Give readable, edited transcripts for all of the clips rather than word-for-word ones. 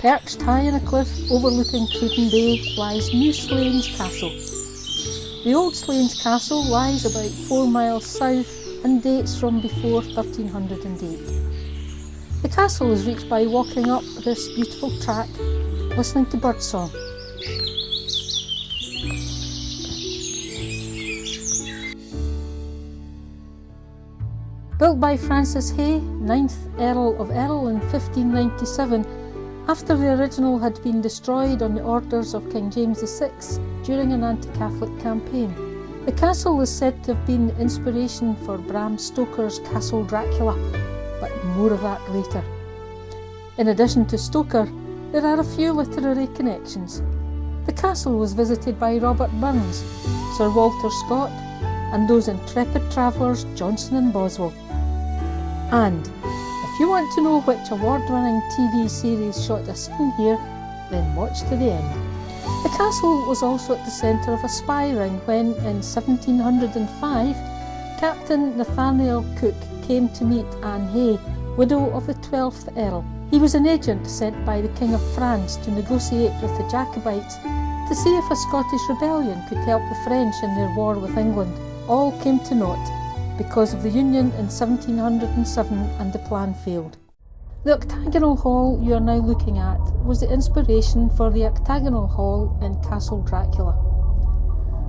Perched high on a cliff overlooking Cruden Bay lies New Slains Castle. The old Slains Castle lies about 4 miles south and dates from before 1308. The castle is reached by walking up this beautiful track, listening to birdsong. Built by Francis Hay, 9th Earl of Errol in 1597, after the original had been destroyed on the orders of King James VI during an anti-Catholic campaign. The castle is said to have been the inspiration for Bram Stoker's Castle Dracula, but more of that later. In addition to Stoker, there are a few literary connections. The castle was visited by Robert Burns, Sir Walter Scott, and those intrepid travellers Johnson and Boswell. And if you want to know which award-winning TV series shot a scene here, then watch to the end. The castle was also at the centre of a spy ring when, in 1705, Captain Nathaniel Cook came to meet Anne Hay, widow of the 12th Earl. He was an agent sent by the King of France to negotiate with the Jacobites to see if a Scottish rebellion could help the French in their war with England. All came to naught because of the Union in 1707, and the plan failed. The octagonal hall you are now looking at was the inspiration for the octagonal hall in Castle Dracula.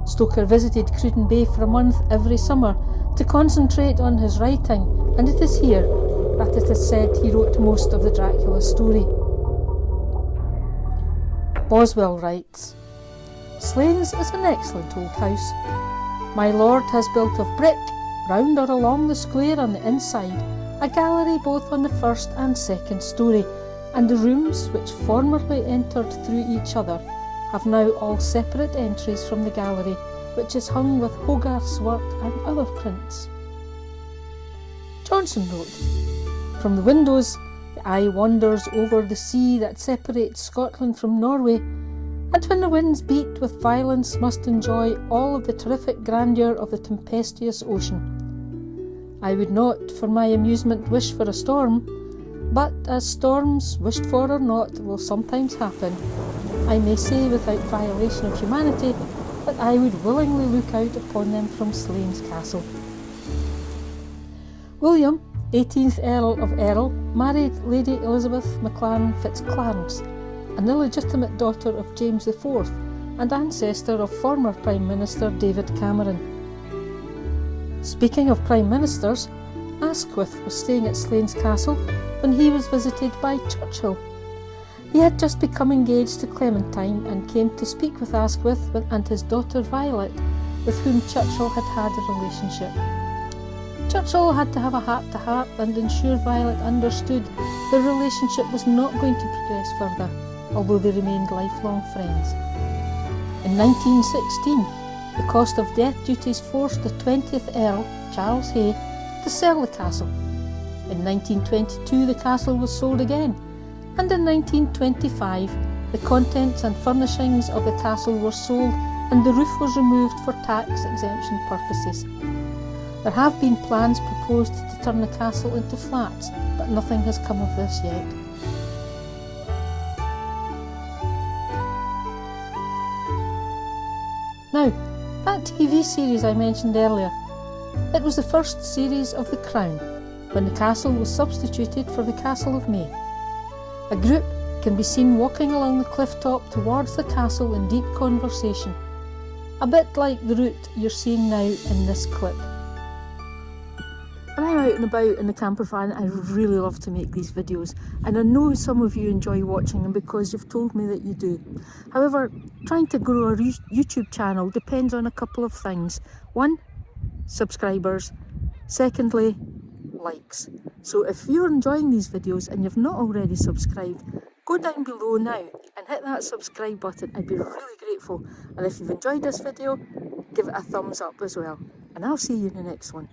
Stoker visited Cruden Bay for a month every summer to concentrate on his writing, and it is here that it is said he wrote most of the Dracula story. Boswell writes, "Slains is an excellent old house. My lord has built of brick, round or along the square on the inside, a gallery both on the first and second story, and the rooms, which formerly entered through each other, have now all separate entries from the gallery, which is hung with Hogarth's work and other prints." Johnson wrote, "From the windows the eye wanders over the sea that separates Scotland from Norway, and when the winds beat with violence must enjoy all of the terrific grandeur of the tempestuous ocean. I would not for my amusement wish for a storm, but as storms, wished for or not, will sometimes happen, I may say without violation of humanity that I would willingly look out upon them from Slains Castle." William, 18th Earl of Errol, married Lady Elizabeth Maclaren Fitzclarence, an illegitimate daughter of James IV and ancestor of former Prime Minister David Cameron. Speaking of Prime Ministers, Asquith was staying at Slains Castle when he was visited by Churchill. He had just become engaged to Clementine and came to speak with Asquith and his daughter Violet, with whom Churchill had had a relationship. Churchill had to have a heart-to-heart and ensure Violet understood their relationship was not going to progress further, although they remained lifelong friends. In 1916, the cost of death duties forced the 20th Earl, Charles Hay, to sell the castle. In 1922 the castle was sold again, and in 1925 the contents and furnishings of the castle were sold and the roof was removed for tax exemption purposes. There have been plans proposed to turn the castle into flats, but nothing has come of this yet. Now, that TV series I mentioned earlier, it was the first series of The Crown, when the castle was substituted for the Castle of May. A group can be seen walking along the cliff top towards the castle in deep conversation, a bit like the route you're seeing now in this clip. When I'm out and about in the camper van, I really love to make these videos, and I know some of you enjoy watching them because you've told me that you do. However, trying to grow a YouTube channel depends on a couple of things. One, subscribers. Secondly, likes. So if you're enjoying these videos and you've not already subscribed, go down below now and hit that subscribe button. I'd be really grateful. And if you've enjoyed this video, give it a thumbs up as well. And I'll see you in the next one.